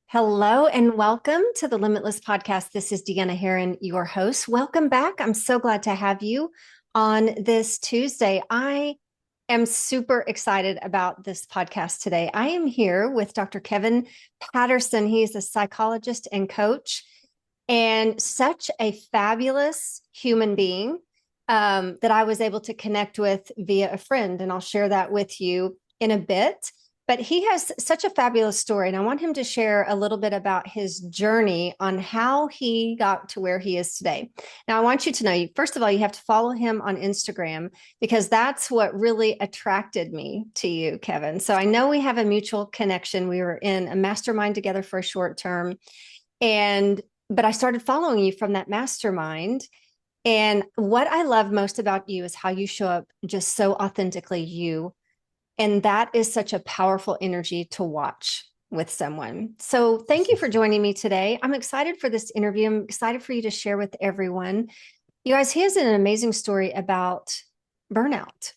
Hello and welcome to the Limitless Podcast. This is Deanna Herrin, your host. Welcome back. I'm so glad to have you on this Tuesday. I am super excited about this podcast today. I am here with Dr. Kevin Patterson. He's a psychologist and coach and such a fabulous human being that I was able to connect with via a friend. And I'll share that with you in a bit. But he has such a fabulous story, and I want him to share a little bit about his journey on how he got to where he is today. Now, I want you to know, first of all, you have to follow him on Instagram because that's what really attracted me to you, Kevin. So I know we have a mutual connection. We were in a mastermind together for a short term, but I started following you from that mastermind. And what I love most about you is how you show up just so authentically you. And that is such a powerful energy to watch with someone. So thank you for joining me today. I'm excited for this interview. I'm excited for you to share with everyone. You guys, he has an amazing story about burnout.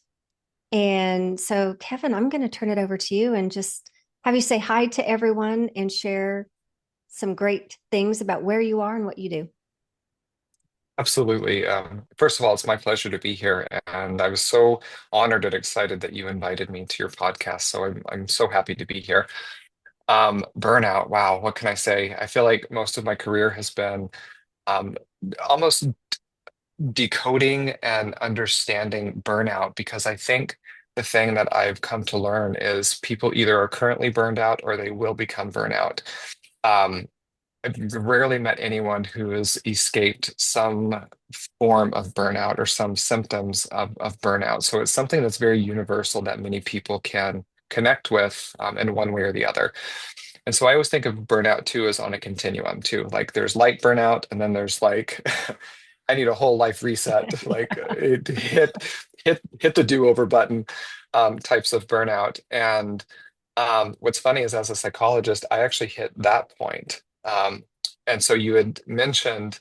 And so, Kevin, I'm going to turn it over to you and just have you say hi to everyone and share some great things about where you are and what you do. Absolutely. First of all, it's my pleasure to be here, and I was so honored and excited that you invited me to your podcast. So I'm so happy to be here. Burnout. Wow, what can I say? I feel like most of my career has been um, almost decoding and understanding burnout because I think the thing that I've come to learn is people either are currently burned out or they will become burnout. Um, I've rarely met anyone who has escaped some form of burnout or some symptoms of burnout. So it's something that's very universal that many people can connect with in one way or the other. And so I always think of burnout too as on a continuum too. Like there's light burnout, and then there's like I need a whole life reset, like it hit the do-over button types of burnout. And what's funny is as a psychologist, I actually hit that point. And so you had mentioned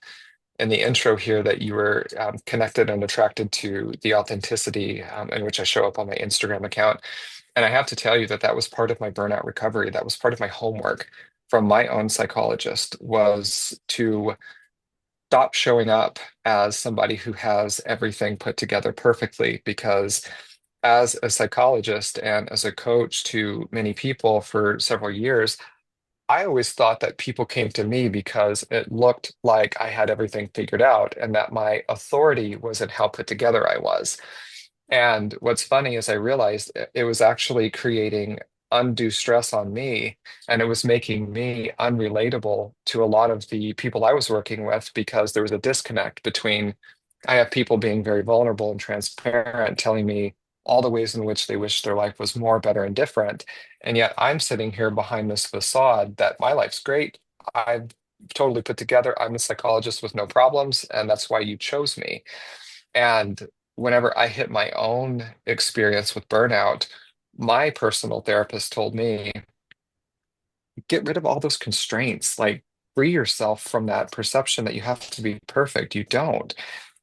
in the intro here that you were connected and attracted to the authenticity in which I show up on my Instagram account. And I have to tell you that that was part of my burnout recovery. That was part of my homework from my own psychologist was to stop showing up as somebody who has everything put together perfectly because as a psychologist and as a coach to many people for several years, I always thought that people came to me because it looked like I had everything figured out and that my authority was in how put together I was. And what's funny is I realized it was actually creating undue stress on me, and it was making me unrelatable to a lot of the people I was working with because there was a disconnect between I have people being very vulnerable and transparent, telling me all the ways in which they wish their life was more, better, and different. And yet I'm sitting here behind this facade that my life's great. I've totally put together. I'm a psychologist with no problems, and that's why you chose me. And whenever I hit my own experience with burnout, my personal therapist told me, get rid of all those constraints, like free yourself from that perception that you have to be perfect. You don't.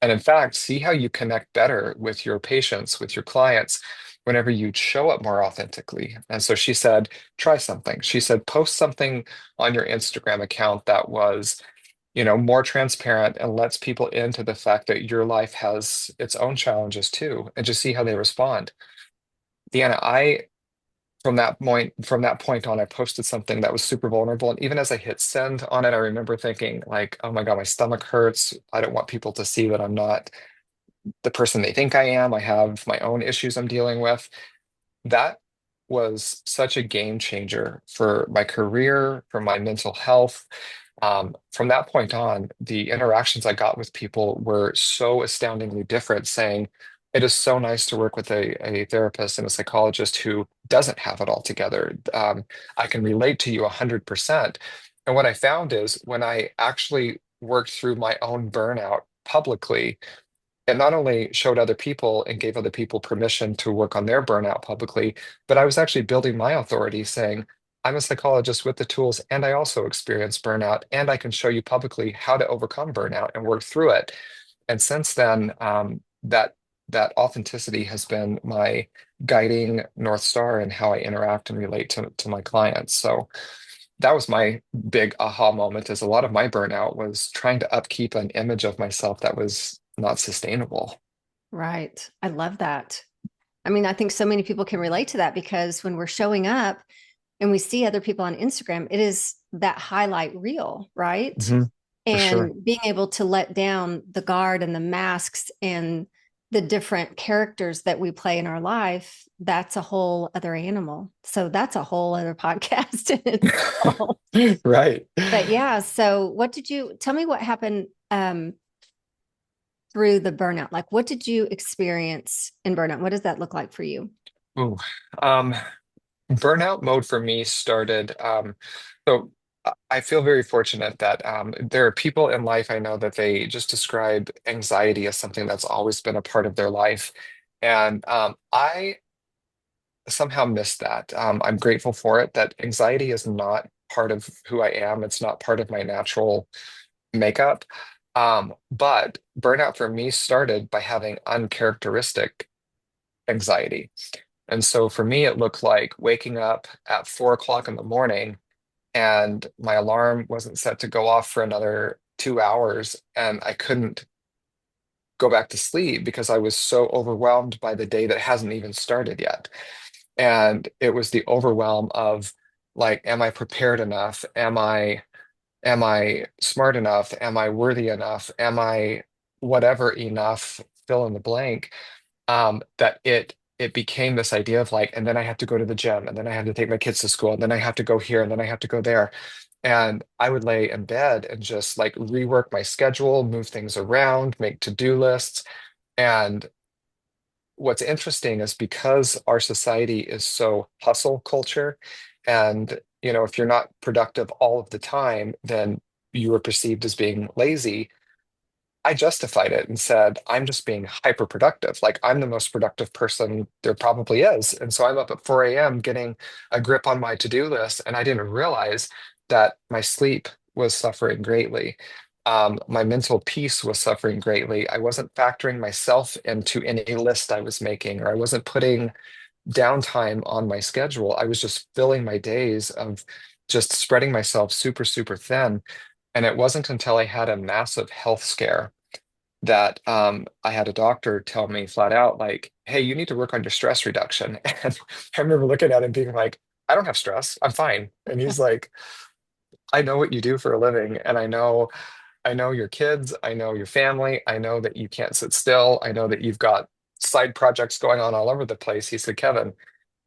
And in fact, see how you connect better with your patients, with your clients, whenever you show up more authentically. And so she said, try something. She said, post something on your Instagram account that was more transparent and lets people into the fact that your life has its own challenges too, and just see how they respond. Deanna, I from that point on, I posted something that was super vulnerable. And even as I hit send on it, I remember thinking, like, oh my God, my stomach hurts. I don't want people to see that I'm not the person they think I am. I have my own issues I'm dealing with. That was such a game changer for my career, for my mental health. From that point on, the interactions I got with people were so astoundingly different, saying, it is so nice to work with a therapist and a psychologist who doesn't have it all together. I can relate to you 100%. And what I found is when I actually worked through my own burnout publicly, it not only showed other people and gave other people permission to work on their burnout publicly, but I was actually building my authority saying, I'm a psychologist with the tools, and I also experience burnout, and I can show you publicly how to overcome burnout and work through it. And since then, that authenticity has been my guiding North Star in how I interact and relate to my clients. So that was my big aha moment is a lot of my burnout was trying to upkeep an image of myself that was not sustainable. Right. I love that. I mean, I think so many people can relate to that because when we're showing up and we see other people on Instagram, it is that highlight reel, right? Hmm. For sure. And being able to let down the guard and the masks and the different characters that we play in our life, that's a whole other animal. So that's a whole other podcast in itself. Right. But yeah, so what did you tell me what happened through the burnout? Like what did you experience in burnout? What does that look like for you? Ooh. Um, Burnout mode for me started. So I feel very fortunate that there are people in life I know that they just describe anxiety as something that's always been a part of their life. And I somehow missed that. I'm grateful for it, that anxiety is not part of who I am. It's not part of my natural makeup. But burnout for me started by having uncharacteristic anxiety. And so for me, it looked like waking up at 4 o'clock in the morning and my alarm wasn't set to go off for another 2 hours, and I couldn't go back to sleep because I was so overwhelmed by the day that hasn't even started yet. And it was the overwhelm of like, am I prepared enough? Am I smart enough? Am I worthy enough? Am I whatever enough? Fill in the blank. That it became this idea of like, and then I have to go to the gym, and then I have to take my kids to school, and then I have to go here, and then I have to go there. And I would lay in bed and just like rework my schedule, move things around, make to-do lists. And what's interesting is because our society is so hustle culture, and if you're not productive all of the time, then you are perceived as being lazy. I justified it and said, I'm just being hyper productive. Like, I'm the most productive person there probably is. And so I'm up at 4 a.m. getting a grip on my to-do list. And I didn't realize that my sleep was suffering greatly. My mental peace was suffering greatly. I wasn't factoring myself into any list I was making, or I wasn't putting downtime on my schedule. I was just filling my days of just spreading myself super, super thin. And it wasn't until I had a massive health scare that I had a doctor tell me flat out, like, hey, you need to work on your stress reduction. And I remember looking at him being like, I don't have stress. I'm fine. And he's like, I know what you do for a living, and I know your kids, I know your family, I know that you can't sit still. I know that you've got side projects going on all over the place. He said, Kevin,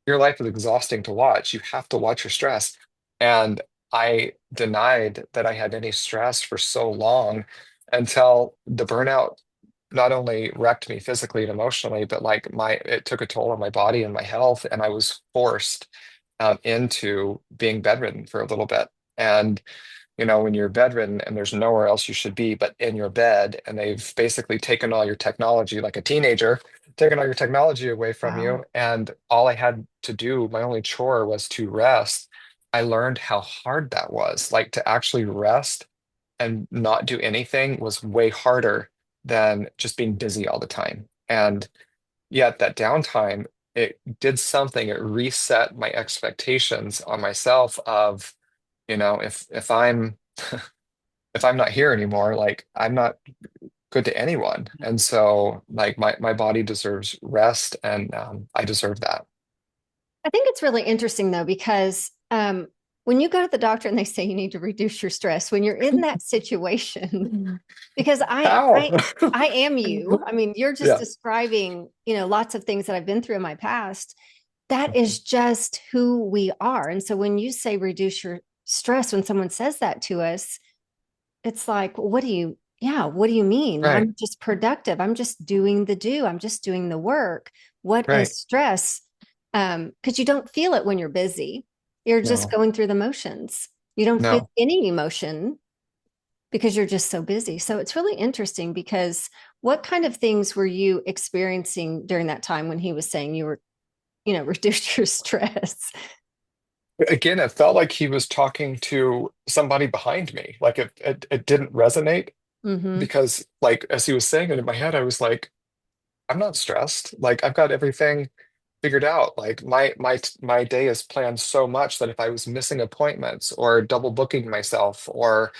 your life is exhausting to watch. You have to watch your stress. And I denied that I had any stress for so long until the burnout not only wrecked me physically and emotionally, but like it took a toll on my body and my health, and I was forced into being bedridden for a little bit. And when you're bedridden and there's nowhere else you should be but in your bed, and they've basically taken all your technology, like a teenager, taken all your technology away from Wow. you, and all I had to do, my only chore was to rest. I learned how hard that was. Like, to actually rest and not do anything was way harder than just being busy all the time. And yet that downtime, it did something. It reset my expectations on myself of, if I'm not here anymore, like, I'm not good to anyone. And so like my body deserves rest, and I deserve that. I think it's really interesting though, because when you go to the doctor and they say you need to reduce your stress, when you're in that situation, because I How? I I am you. I mean, you're just Yeah. describing, lots of things that I've been through in my past. That is just who we are. And so when you say reduce your stress, when someone says that to us, it's like, what do you mean? Right. I'm just productive. I'm just doing the do. I'm just doing the work. What Right. is stress? Because you don't feel it when you're busy. You're just No. going through the motions. You don't feel No. any emotion because you're just so busy. So it's really interesting because what kind of things were you experiencing during that time when he was saying you were, reduce your stress? Again, it felt like he was talking to somebody behind me. Like, it didn't resonate Mm-hmm. because, like, as he was saying it in my head, I was like, I'm not stressed. Like, I've got everything. figured out like my day is planned so much that if I was missing appointments or double booking myself, or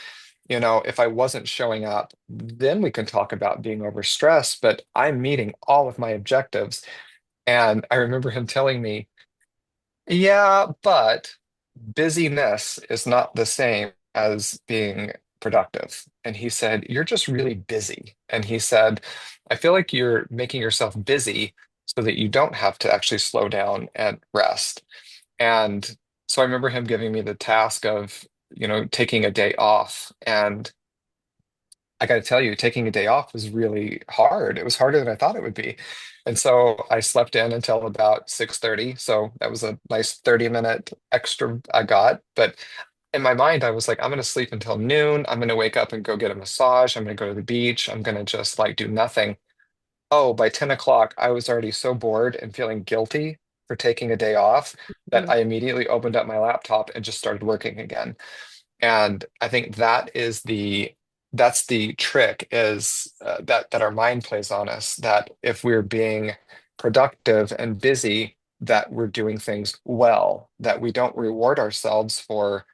if I wasn't showing up, then we can talk about being overstressed, but I'm meeting all of my objectives. And I remember him telling me, yeah, but busyness is not the same as being productive. And he said, you're just really busy. And he said, I feel like you're making yourself busy so that you don't have to actually slow down and rest. And so I remember him giving me the task of, taking a day off. And I got to tell you, taking a day off was really hard. It was harder than I thought it would be. And so I slept in until about 6:30. So that was a nice 30-minute extra I got. But in my mind, I was like, I'm going to sleep until noon. I'm going to wake up and go get a massage. I'm going to go to the beach. I'm going to just like do nothing. Oh, by 10 o'clock, I was already so bored and feeling guilty for taking a day off that Mhm. I immediately opened up my laptop and just started working again. And I think that's the trick is that our mind plays on us, that if we're being productive and busy, that we're doing things well, that we don't reward ourselves for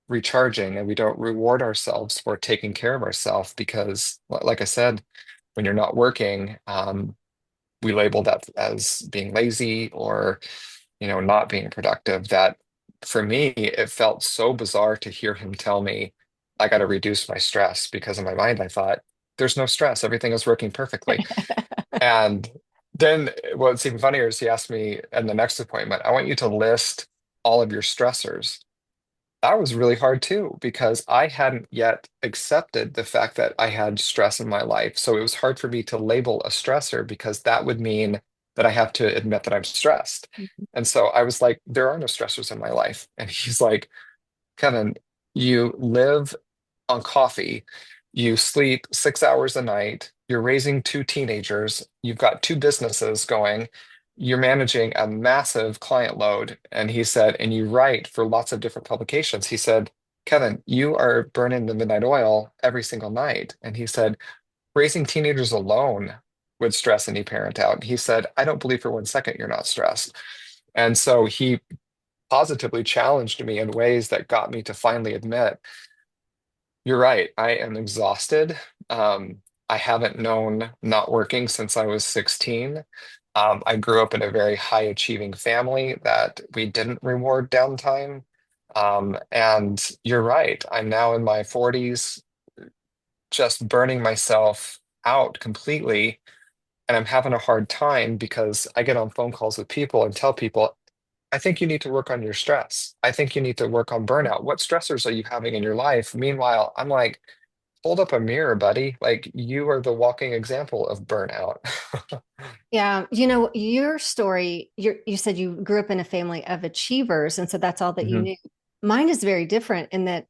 recharging and we don't reward ourselves for taking care of ourselves because, like I said, when you're not working, we label that as being lazy or not being productive. That for me, it felt so bizarre to hear him tell me I got to reduce my stress because in my mind I thought there's no stress, everything is working perfectly. And then what's even funnier is he asked me in the next appointment, I want you to list all of your stressors. That was really hard too because I hadn't yet accepted the fact that I had stress in my life. So it was hard for me to label a stressor because that would mean that I have to admit that I'm stressed. And so I was like, there are no stressors in my life. And he's like, Kevin, you live on coffee, you sleep 6 hours a night, you're raising two teenagers, you've got two businesses going, you're managing a massive client load. And he said, and you write for lots of different publications. He said, Kevin, you are burning the midnight oil every single night. And he said, raising teenagers alone would stress any parent out. He said, I don't believe for 1 second you're not stressed. And so he positively challenged me in ways that got me to finally admit you're right. I am exhausted. I haven't known not working since I was 16. I grew up in a very high achieving family that we didn't reward downtime. And you're right. I'm now in my 40s, just burning myself out completely. And I'm having a hard time because I get on phone calls with people and tell people, I think you need to work on your stress. I think you need to work on burnout. What stressors are you having in your life? Meanwhile, I'm like, hold up a mirror, buddy. Like you are the walking example of burnout. Yeah, your story, you said you grew up in a family of achievers, and so that's all that you Mhm. knew. Mine is very different in that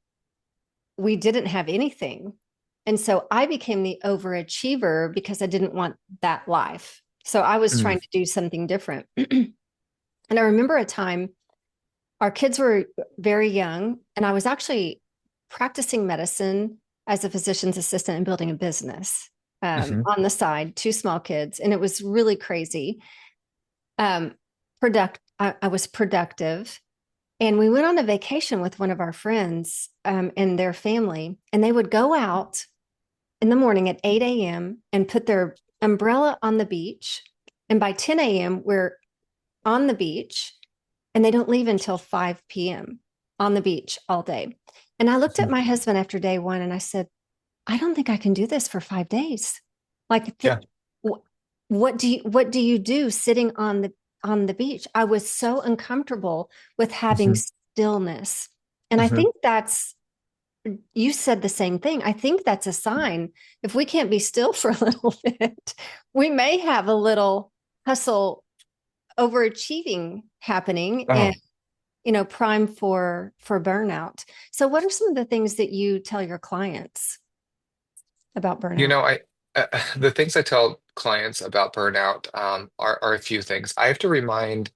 we didn't have anything. And so I became the overachiever because I didn't want that life. So I was Mm. trying to do something different. And I remember a time our kids were very young, and I was actually practicing medicine as a physician's assistant and building a business Mhm. on the side, two small kids. And it was really crazy. Um, I was productive. And we went on a vacation with one of our friends and their family, and they would go out in the morning at 8 a.m. and put their umbrella on the beach. And by 10 a.m., we're on the beach, and they don't leave until 5 p.m. on the beach all day. And I looked at Mhm. my husband after day one and I said, I don't think I can do this for 5 days. Like, Yeah. what do you do sitting on the beach? I was so uncomfortable with having Mhm. stillness. And I Mhm. think that's you said the same thing. I think that's a sign. If we can't be still for a little bit, we may have a little hustle overachieving happening and Oh, prime for burnout. So what are some of the things that you tell your clients about you burnout? know, the things I tell clients about burnout are a few things. I have to remind,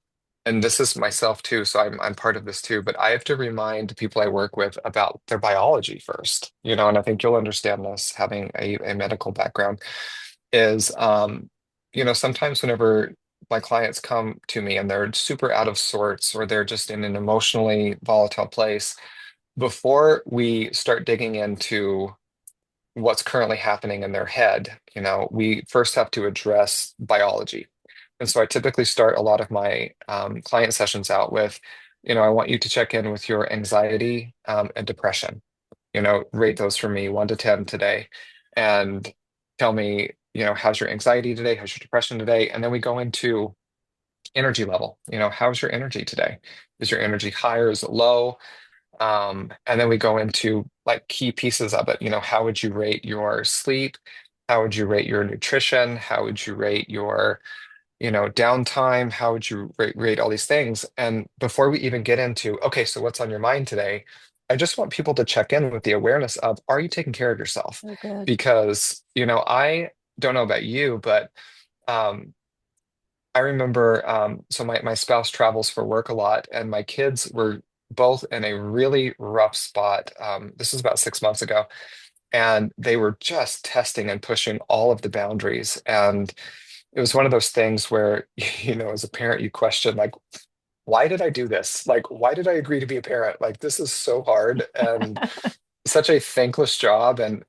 and this is myself too, so I'm part of this too, but I have to remind people I work with about their biology first, and I think you'll understand this having a medical background is sometimes whenever my clients come to me and they're super out of sorts or they're just in an emotionally volatile place, before we start digging into what's currently happening in their head, we first have to address biology. And so I typically start a lot of my client sessions out with, I want you to check in with your anxiety and depression. Rate those for me 1 to 10 today and tell me, how's your anxiety today? How's your depression today? And then we go into energy level. How's your energy today? Is your energy high or is it low? And then we go into like key pieces of it. How would you rate your sleep? How would you rate your nutrition? How would you rate your, downtime? How would you rate all these things? And before we even get into, okay, so what's on your mind today? I just want people to check in with the awareness of, are you taking care of yourself? So good. Because, I don't know about you, but um, I remember, so my spouse travels for work a lot, and my kids were both in a really rough spot. This was about 6 months ago, and they were just testing and pushing all of the boundaries. And it was one of those things where, as a parent, you question, like, why did I do this? Like, why did I agree to be a parent? Like, this is so hard and such a thankless job. And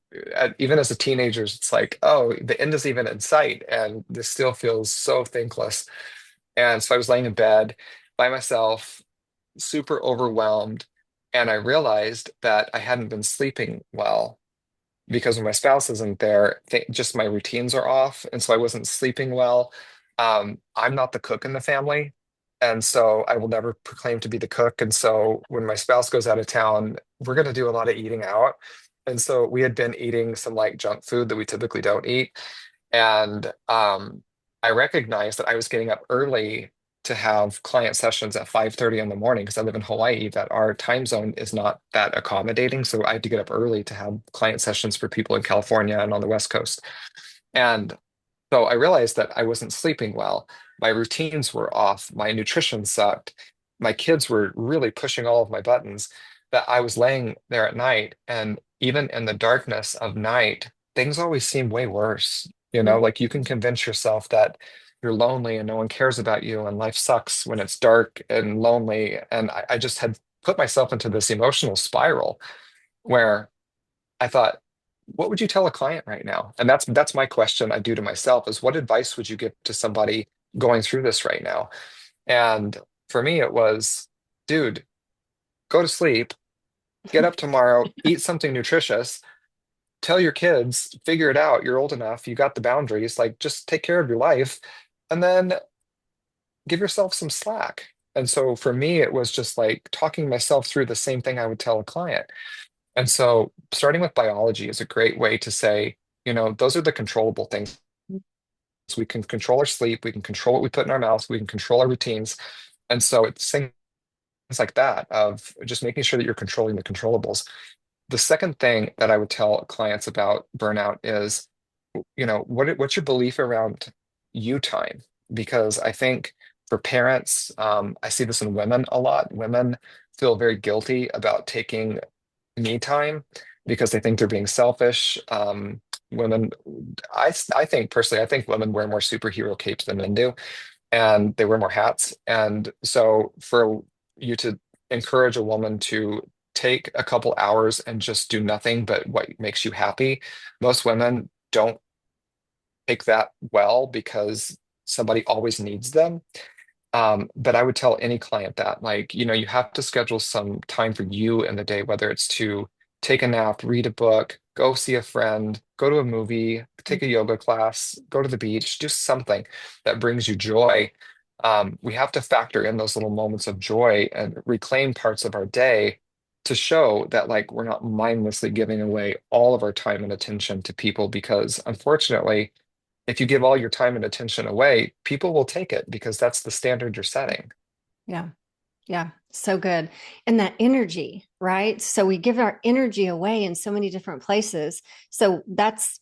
even as a teenager, it's like, oh, the end is even in sight, and this still feels so thankless. And so I was laying in bed by myself, super overwhelmed. And I realized that I hadn't been sleeping well because when my spouse isn't there, just my routines are off. And so I wasn't sleeping well. I'm not the cook in the family. And so I will never proclaim to be the cook. And so when my spouse goes out of town, we're going to do a lot of eating out. And so we had been eating some like junk food that we typically don't eat. And I recognized that I was getting up early to have client sessions at 5:30 in the morning because I live in Hawaii, that our time zone is not that accommodating. So I had to get up early to have client sessions for people in California and on the West Coast. And so I realized that I wasn't sleeping well. My routines were off. My nutrition sucked. My kids were really pushing all of my buttons, that I was laying there at night. And even in the darkness of night, things always seem way worse. Like you can convince yourself that you're lonely and no one cares about you and life sucks when it's dark and lonely. And I just had put myself into this emotional spiral where I thought, what would you tell a client right now? And that's my question I do to myself is, what advice would you give to somebody going through this right now? And for me, it was, dude, go to sleep, get up tomorrow, eat something nutritious, tell your kids, figure it out. You're old enough, you got the boundaries, like just take care of your life, and then give yourself some slack. And so for me, it was just like talking myself through the same thing I would tell a client. And so starting with biology is a great way to say, those are the controllable things. So we can control our sleep, we can control what we put in our mouths, we can control our routines. And so it's things like that of just making sure that you're controlling the controllables. The second thing that I would tell clients about burnout is, what's your belief around you time? Because I think for parents, I see this in women a lot. Women feel very guilty about taking me time because they think they're being selfish. Women, I think personally, I think women wear more superhero capes than men do, and they wear more hats. And so for you to encourage a woman to take a couple hours and just do nothing but what makes you happy, most women don't take that well because somebody always needs them. But I would tell any client that, like, you have to schedule some time for you in the day, whether it's to take a nap, read a book, go see a friend, go to a movie, take a yoga class, go to the beach, do something that brings you joy. We have to factor in those little moments of joy and reclaim parts of our day to show that, like, we're not mindlessly giving away all of our time and attention to people because, unfortunately, if you give all your time and attention away, people will take it because that's the standard you're setting. Yeah. Yeah. So good. And that energy, right? So we give our energy away in so many different places. So that's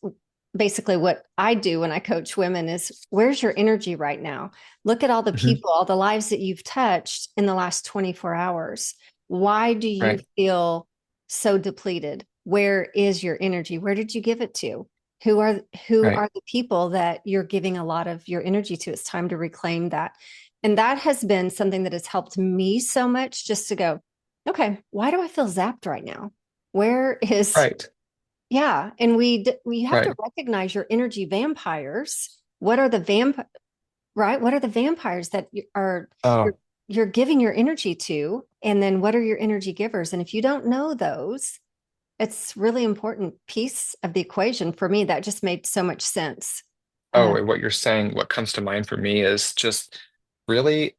basically what I do when I coach women is, where's your energy right now? Look at all the Mhm. people, all the lives that you've touched in the last 24 hours. Why do you Right. feel so depleted? Where is your energy? Where did you give it to? Who are who Right. are the people that you're giving a lot of your energy to? It's time to reclaim that. And that has been something that has helped me so much just to go, okay, why do I feel zapped right now? Where is, Right. yeah. And we have to Right. recognize your energy vampires. What are the right? What are the vampires that you're Oh, you're giving your energy to? And then what are your energy givers? And if you don't know those, it's really important piece of the equation for me. That just made so much sense. oh, and what you're saying, what comes to mind for me is just really,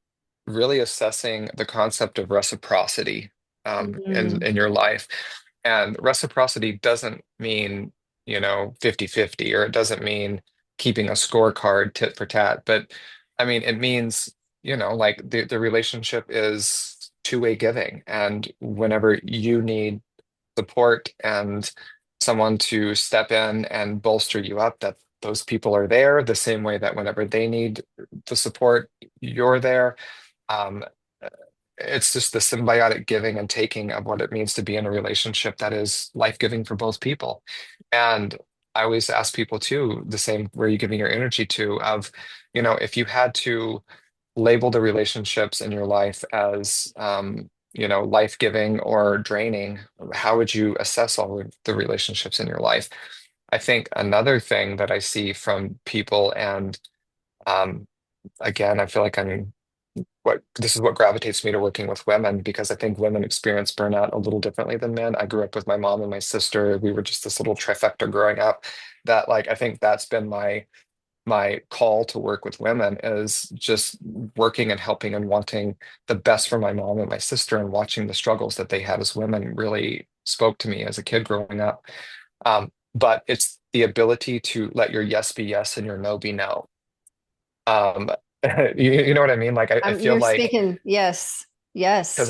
really assessing the concept of reciprocity Mhm. in your life. And reciprocity doesn't mean, 50-50, or it doesn't mean keeping a scorecard tit for tat, but I mean, it means, like the relationship is two-way giving. And whenever you need support and someone to step in and bolster you up, that those people are there the same way that whenever they need the support, you're there. Um, it's just the symbiotic giving and taking of what it means to be in a relationship that is life-giving for both people. And I always ask people too, the same, where are you giving your energy to, of, if you had to label the relationships in your life as life-giving or draining, how would you assess all of the relationships in your life? I think another thing that I see from people, and um, again, I feel like what this is what gravitates me to working with women, because I think women experience burnout a little differently than men. I grew up with my mom and my sister. We were just this little trifecta growing up, that like I think that's been my call to work with women, is just working and helping and wanting the best for my mom and my sister, and watching the struggles that they had as women really spoke to me as a kid growing up. But it's the ability to let your yes be yes and your no be no. Um, you know what I mean? Like I feel You're like, speaking. Yes. because Yes.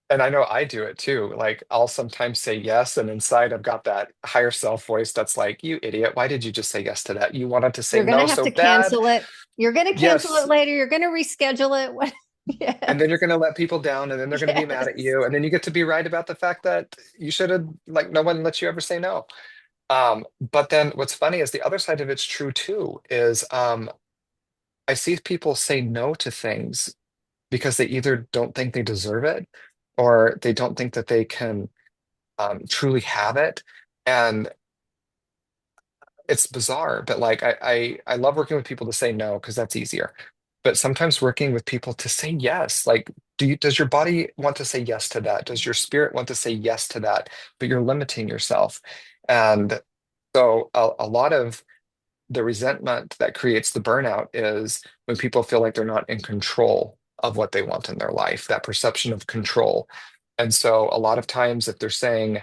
and I know I do it too. Like I'll sometimes say yes, and inside I've got that higher self voice that's like, you idiot, why did you just say yes to that? You wanted to say You're going no to have so to bad. cancel it. You're going to cancel Yes. it later. You're going to reschedule it. What? And then Yes. you're going to let people down, and then they're going to be mad at Yes. you, and then you get to be right about the fact that you should have, like, no one lets you ever say no. But then what's funny is the other side of it's true too, is I see people say no to things because they either don't think they deserve it, or they don't think that they can truly have it. And it's bizarre, but like I love working with people to say no because that's easier. But sometimes working with people to say yes, like, does your body want to say yes to that? Does your spirit want to say yes to that? But you're limiting yourself. And so a lot of the resentment that creates the burnout is when people feel like they're not in control of what they want in their life, that perception of control. And so a lot of times, if they're saying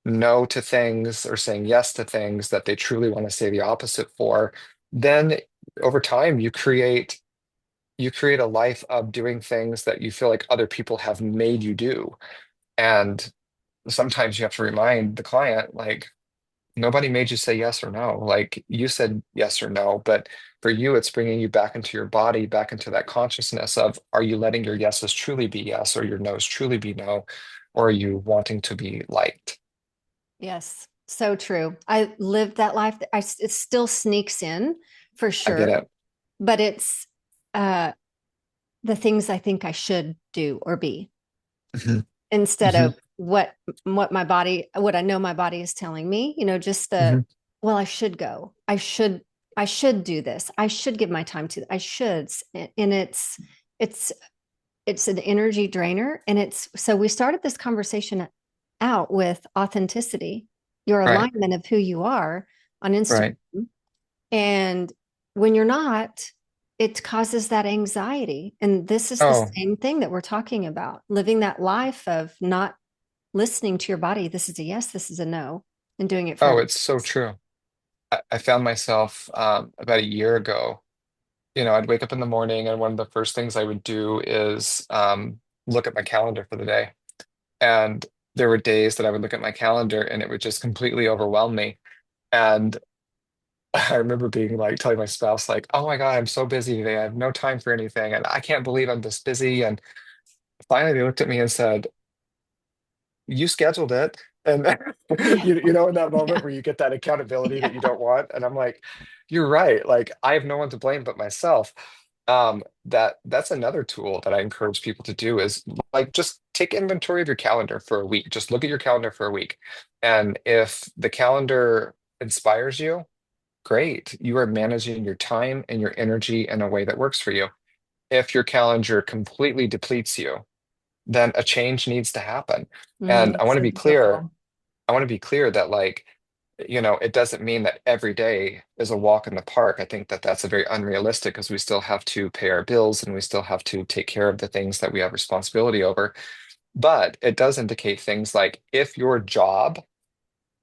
no to things or saying yes to things that they truly want to say the opposite for, then over time you create a life of doing things that you feel like other people have made you do. And sometimes you have to remind the client, like, nobody made you say yes or no. Like, you said yes or no, but for you, it's bringing you back into your body, back into that consciousness of, are you letting your yeses truly be yes, or your nos truly be no, or are you wanting to be liked? Yes. So true. I lived that life. It still sneaks in for I get sure, it. but it's uh, the things I think I should do or be Mhm. instead Mhm. of what I know my body is telling me, just Mhm. well, I should go. I should do this. I should give my time to, I should. And it's, it's an energy drainer. And so we started this conversation out with authenticity, your Right, alignment of who you are on Instagram. right. And when you're not, it causes that anxiety. And this is the Oh, same thing that we're talking about, living that life of not listening to your body. This is a yes, this is a no, and doing it for oh, everyone it's so else. true. I found myself about a year ago. I'd wake up in the morning, and one of the first things I would do is look at my calendar for the day. And there were days that I would look at my calendar and it would just completely overwhelm me. And I remember being like, telling my spouse, like, oh my God, I'm so busy today. I have no time for anything. And I can't believe I'm this busy. And finally, they looked at me and said, you scheduled it. And Yeah. you know, in that moment Yeah. where you get that accountability that you Yeah. don't want, and I'm like, you're right. Like I have no one to blame but myself. That's another tool that I encourage people to do is like just take inventory of your calendar for a week. Just look at your calendar for a week. And if the calendar inspires you, great. You are managing your time and your energy in a way that works for you. If your calendar completely depletes you, then a change needs to happen. And That's so beautiful. I want to be clear that like, you know, it doesn't mean that every day is a walk in the park. I think that that's a very unrealistic because we still have to pay our bills and we still have to take care of the things that we have responsibility over. But it does indicate things like if your job,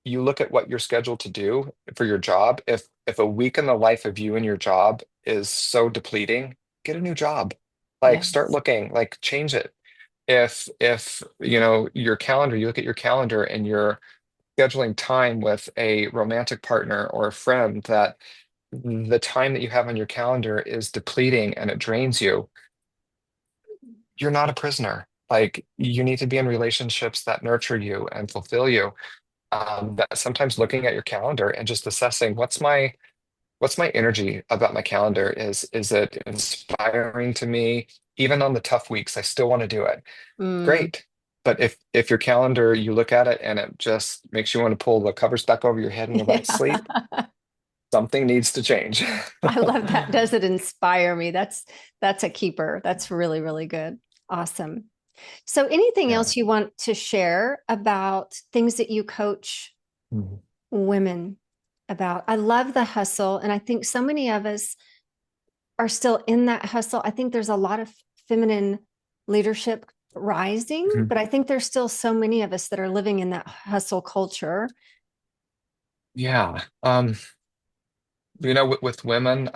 you look at what you're scheduled to do for your job, if a week in the life of you and your job is so depleting, get a new job. Like start Yes. looking, like change it. If you know your calendar, you look at your calendar and you're scheduling time with a romantic partner or a friend that the time that you have on your calendar is depleting and it drains you, you're not a prisoner. Like you need to be in relationships that nurture you and fulfill you. That sometimes looking at your calendar and just assessing what's my energy about my calendar? Is it inspiring to me? Even on the tough weeks, I still want to do it. Mm. Great. But if your calendar, you look at it and it just makes you want to pull the covers back over your head and go back to sleep, Yeah. something needs to change. I love that. Does it inspire me? That's a keeper. That's really, really good. Awesome. So anything Yeah. else you want to share about things that you coach Mhm. women about? I love the hustle, and I think so many of us are still in that hustle. I think there's a lot of feminine leadership rising, Mhm. but I think there's still so many of us that are living in that hustle culture. Yeah. You know, with women,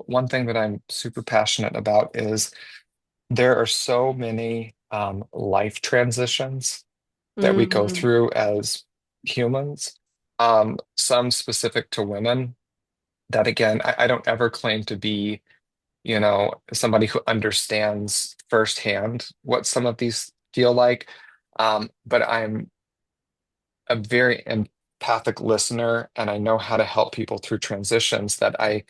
one thing that I'm super passionate about is there are so many life transitions that we go Mm, through as humans, some specific to women that again, I don't ever claim to be, you know, somebody who understands firsthand what some of these feel like. But I'm a very empathic listener and I know how to help people through transitions that I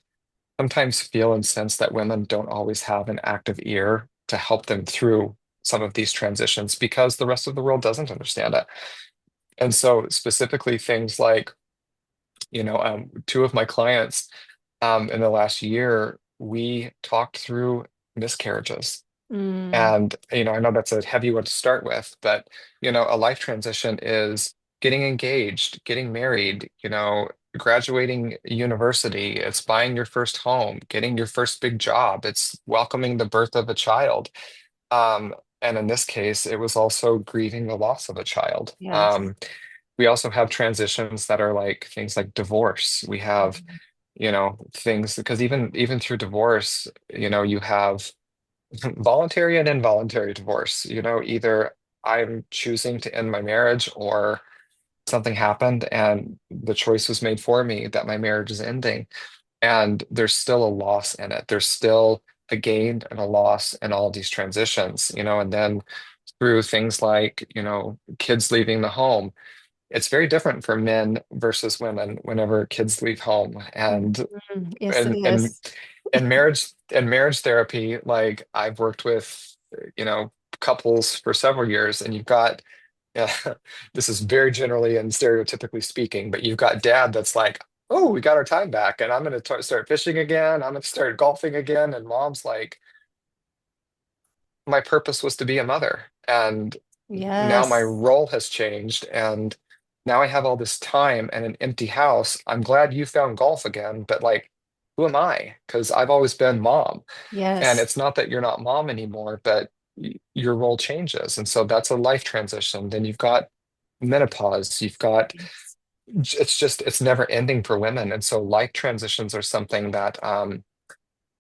sometimes feel and sense that women don't always have an active ear to help them through some of these transitions because the rest of the world doesn't understand it. And so specifically things like, you know, two of my clients in the last year, we talked through miscarriages. mm, And, you know, I know that's a heavy one to start with, but, you know, a life transition is getting engaged, getting married, you know, graduating university, it's buying your first home, getting your first big job, it's welcoming the birth of a child. Um, and in this case, it was also grieving the loss of a child. yes. We also have transitions that are like things like divorce. We have, you know, things because even through divorce, you know, you have voluntary and involuntary divorce. You know, either I'm choosing to end my marriage or something happened and the choice was made for me that my marriage is ending. And there's still a loss in it. There's still a gain and a loss in all of these transitions, you know, and then through things like, you know, kids leaving the home. It's very different for men versus women whenever kids leave home. And Mhm. Yes, it and and is. and marriage therapy, like I've worked with, you know, couples for several years, and you've got yeah, this is very generally and stereotypically speaking, but you've got dad that's like, oh, we got our time back, and I'm going to start fishing again. I'm going to start golfing again, and mom's like, my purpose was to be a mother, and now my Yes. role has changed, and now I have all this time and an empty house. I'm glad you found golf again, but like, who am I? Because I've always been mom. And Yes. it's not that you're not mom anymore, but your role changes. And so that's a life transition. Then you've got menopause. You've got, Yes. it's just, it's never ending for women. And so life transitions are something that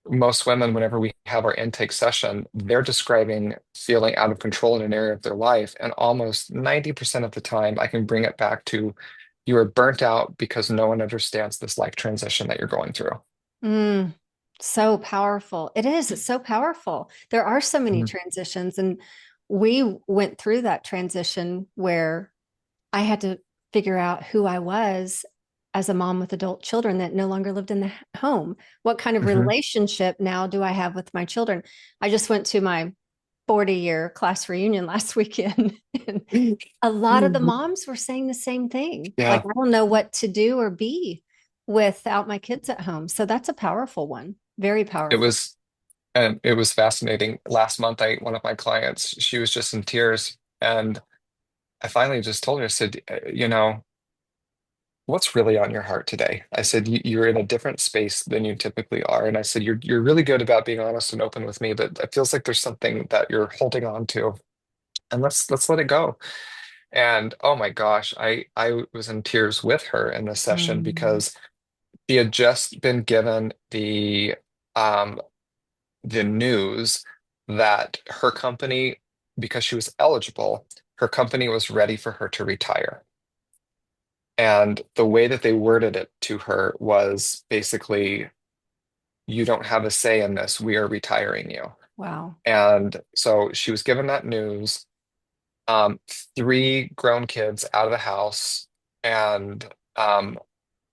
most women, whenever we have our intake session, they're describing feeling out of control in an area of their life. And almost 90% of the time, I can bring it back to you are burnt out because no one understands this life transition that you're going through. Mm, so powerful. It is. It's so powerful. There are so many Mhm. transitions, and we went through that transition where I had to figure out who I was as a mom with adult children that no longer lived in the home. What kind of Hmm. relationship now do I have with my children? I just went to my 40-year class reunion last weekend. And a lot of the moms were saying the same thing. Like, Yeah, I don't know what to do or be without my kids at home. So that's a powerful one. Very it powerful. was, and it was fascinating. Last month, one of my clients, she was just in tears, and I finally just told her, I said, what's really on your heart today? I said, you're in a different space than you typically are. And I said, you're really good about being honest and open with me, but it feels like there's something that you're holding on to. And let's let it go. And oh my gosh, I was in tears with her in this session Mm. because she had just been given um the news that her company, because she was eligible, her company was ready for her to retire. And the way that they worded it to her was basically, you don't have a say in this. We are retiring you. Wow. And so she was given that news, three grown kids out of the house. And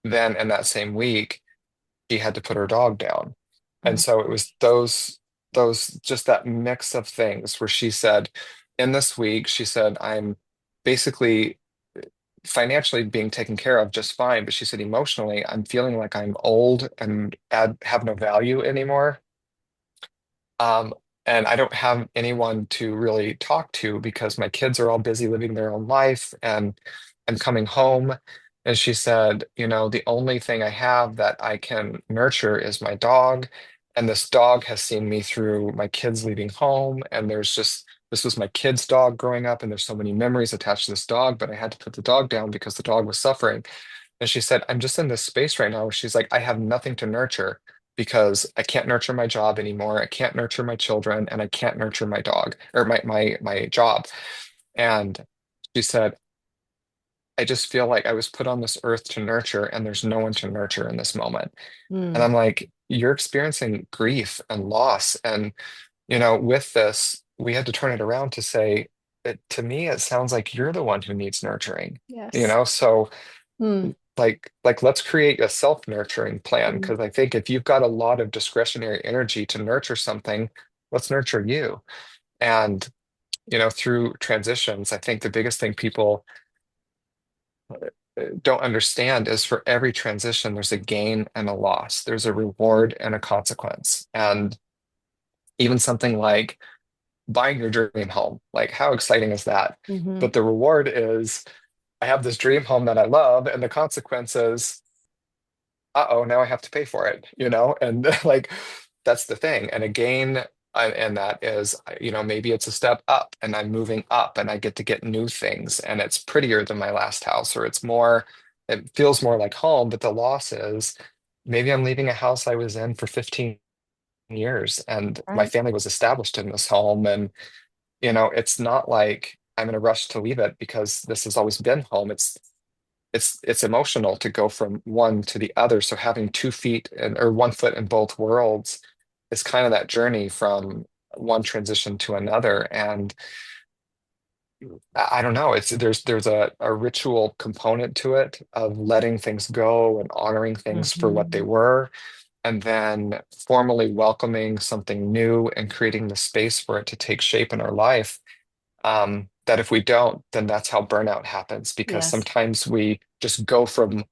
then in that same week, she had to put her dog down. And Mm. so it was just that mix of things where she said, in this week, she said, I'm basically financially being taken care of just fine. But she said, emotionally, I'm feeling like I'm old and have no value anymore. Um, and I don't have anyone to really talk to because my kids are all busy living their own life and I'm coming home. And she said, the only thing I have that I can nurture is my dog. And this dog has seen me through my kids leaving home. And this was my kid's dog growing up, and there's so many memories attached to this dog, but I had to put the dog down because the dog was suffering. And she said, I'm just in this space right now where she's like, I have nothing to nurture because I can't nurture my job anymore. I can't nurture my children, and I can't nurture my dog or my job. And she said, I just feel like I was put on this earth to nurture, and there's no one to nurture in this moment. And Mm. I'm like, you're experiencing grief and loss. And, with this, we had to turn it around to say, to me, it sounds like you're the one who needs nurturing, Yes. so Mm. let's create a self-nurturing plan, Mm. because I think if you've got a lot of discretionary energy to nurture something, let's nurture you. And through transitions, I think the biggest thing people don't understand is, for every transition there's a gain and a loss, there's a reward and a consequence. And even something like buying your dream home, like how exciting is that? Mm-hmm. But the reward is, I have this dream home that I love, and the consequence is, uh-oh, now I have to pay for it, And like, that's the thing. And again, and that is, maybe it's a step up and I'm moving up and I get new things and it's prettier than my last house, or it feels more like home. But the loss is, maybe I'm leaving a house I was in for 15 years and my Right. family was established in this home. And, it's not like I'm in a rush to leave it because this has always been home. It's emotional to go from one to the other. So having 2 feet or 1 foot in both worlds is kind of that journey from one transition to another. And I don't know, there's a ritual component to it of letting things go and honoring things for what they Mm-hmm. were, and then formally welcoming something new and creating the space for it to take shape in our life. That if we don't, then that's how burnout happens, because Yes. sometimes we just go from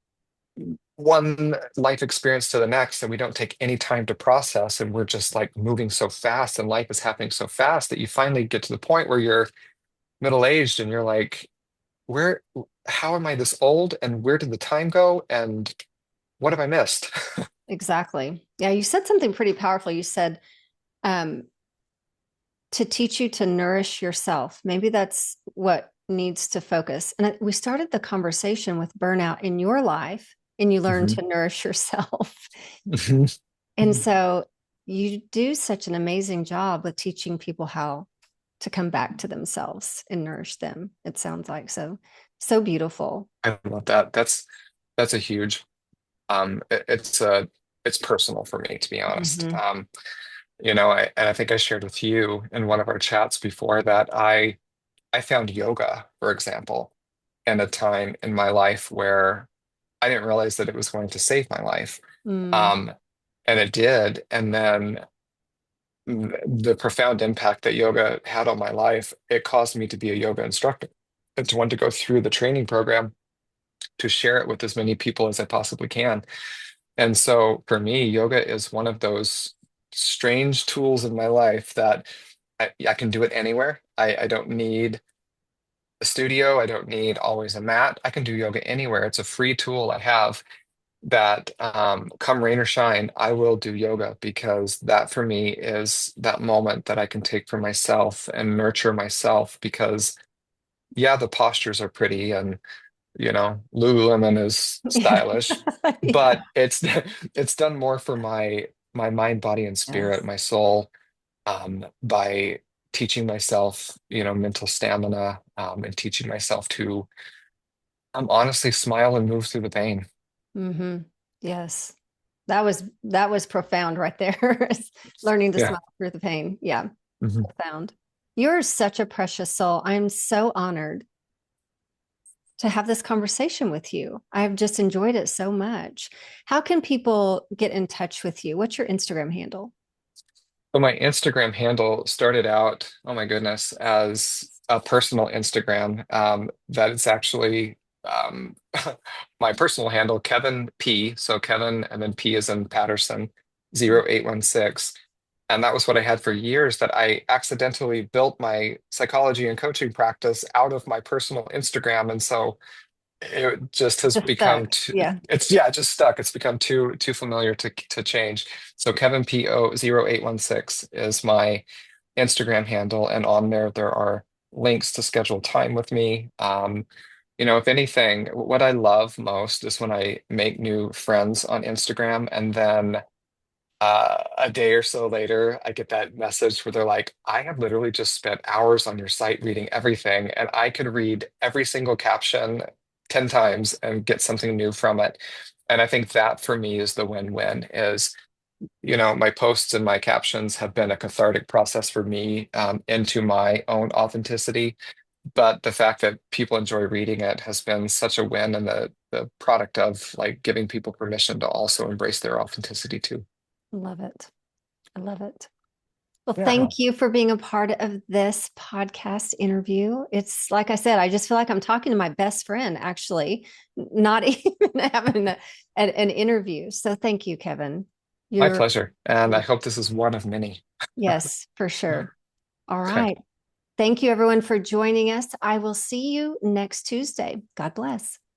one life experience to the next and we don't take any time to process, and we're just like moving so fast and life is happening so fast that you finally get to the point where you're middle-aged and you're like, where how am I this old, and where did the time go, and what have I missed? Exactly. Yeah, you said something pretty powerful. You said, um, to teach you to nourish yourself. Maybe that's what needs to focus. And we started the conversation with burnout in your life, and you learned Mhm. to nourish yourself. Mhm. And so you do such an amazing job with teaching people how to come back to themselves and nourish them. It sounds like so, so beautiful. I love that. That's a huge it's personal for me, to be honest. Mm-hmm. And I think I shared with you in one of our chats before that I found yoga, for example. in a time in my life where I didn't realize that it was going to save my life. Mm. Um, and it did. And then the profound impact that yoga had on my life, it caused me to be a yoga instructor and to want to go through the training program to share it with as many people as I possibly can. And so for me, yoga is one of those strange tools in my life that I can do it anywhere. I don't need a studio. I don't need always a mat. I can do yoga anywhere. It's a free tool I have that come rain or shine, I will do yoga because that for me is that moment that I can take for myself and nurture myself because yeah, the postures are pretty and Lululemon is stylish, Yeah. but it's it's done more for my mind, body, and spirit, Yes. my soul, by teaching myself, mental stamina, and teaching myself to honestly smile and move through the pain. Hmm. Yes. That was profound right there. Learning to Yeah. smile through the pain. Yeah, Mhm. profound. You're such a precious soul. I'm so honored to have this conversation with you. I've just enjoyed it so much. How can people get in touch with you? What's your Instagram handle? So my Instagram handle started out, oh my goodness, as a personal Instagram. That is actually um, my personal handle, Kevin P. So Kevin and then P is in Patterson, 0816. And that was what I had for years that I accidentally built my psychology and coaching practice out of my personal Instagram. And so it just has Just become stuck. too, Yeah. it's yeah, just stuck. It's become too familiar to change. So Kevin P.O. 0816 is my Instagram handle, and on there are links to schedule time with me. If anything, what I love most is when I make new friends on Instagram and then a day or so later, I get that message where they're like, I have literally just spent hours on your site reading everything, and I could read every single caption 10 times and get something new from it. And I think that for me is the win-win is, my posts and my captions have been a cathartic process for me into my own authenticity. But the fact that people enjoy reading it has been such a win, and the product of like giving people permission to also embrace their authenticity too. Love it. I love it. Well, Yeah. thank you for being a part of this podcast interview. It's like I said, I just feel like I'm talking to my best friend, actually, not even having an interview. So thank you, Kevin. My You're, pleasure. And I hope this is one of many. yes, for sure. All Okay. right. Thank you, everyone, for joining us. I will see you next Tuesday. God bless.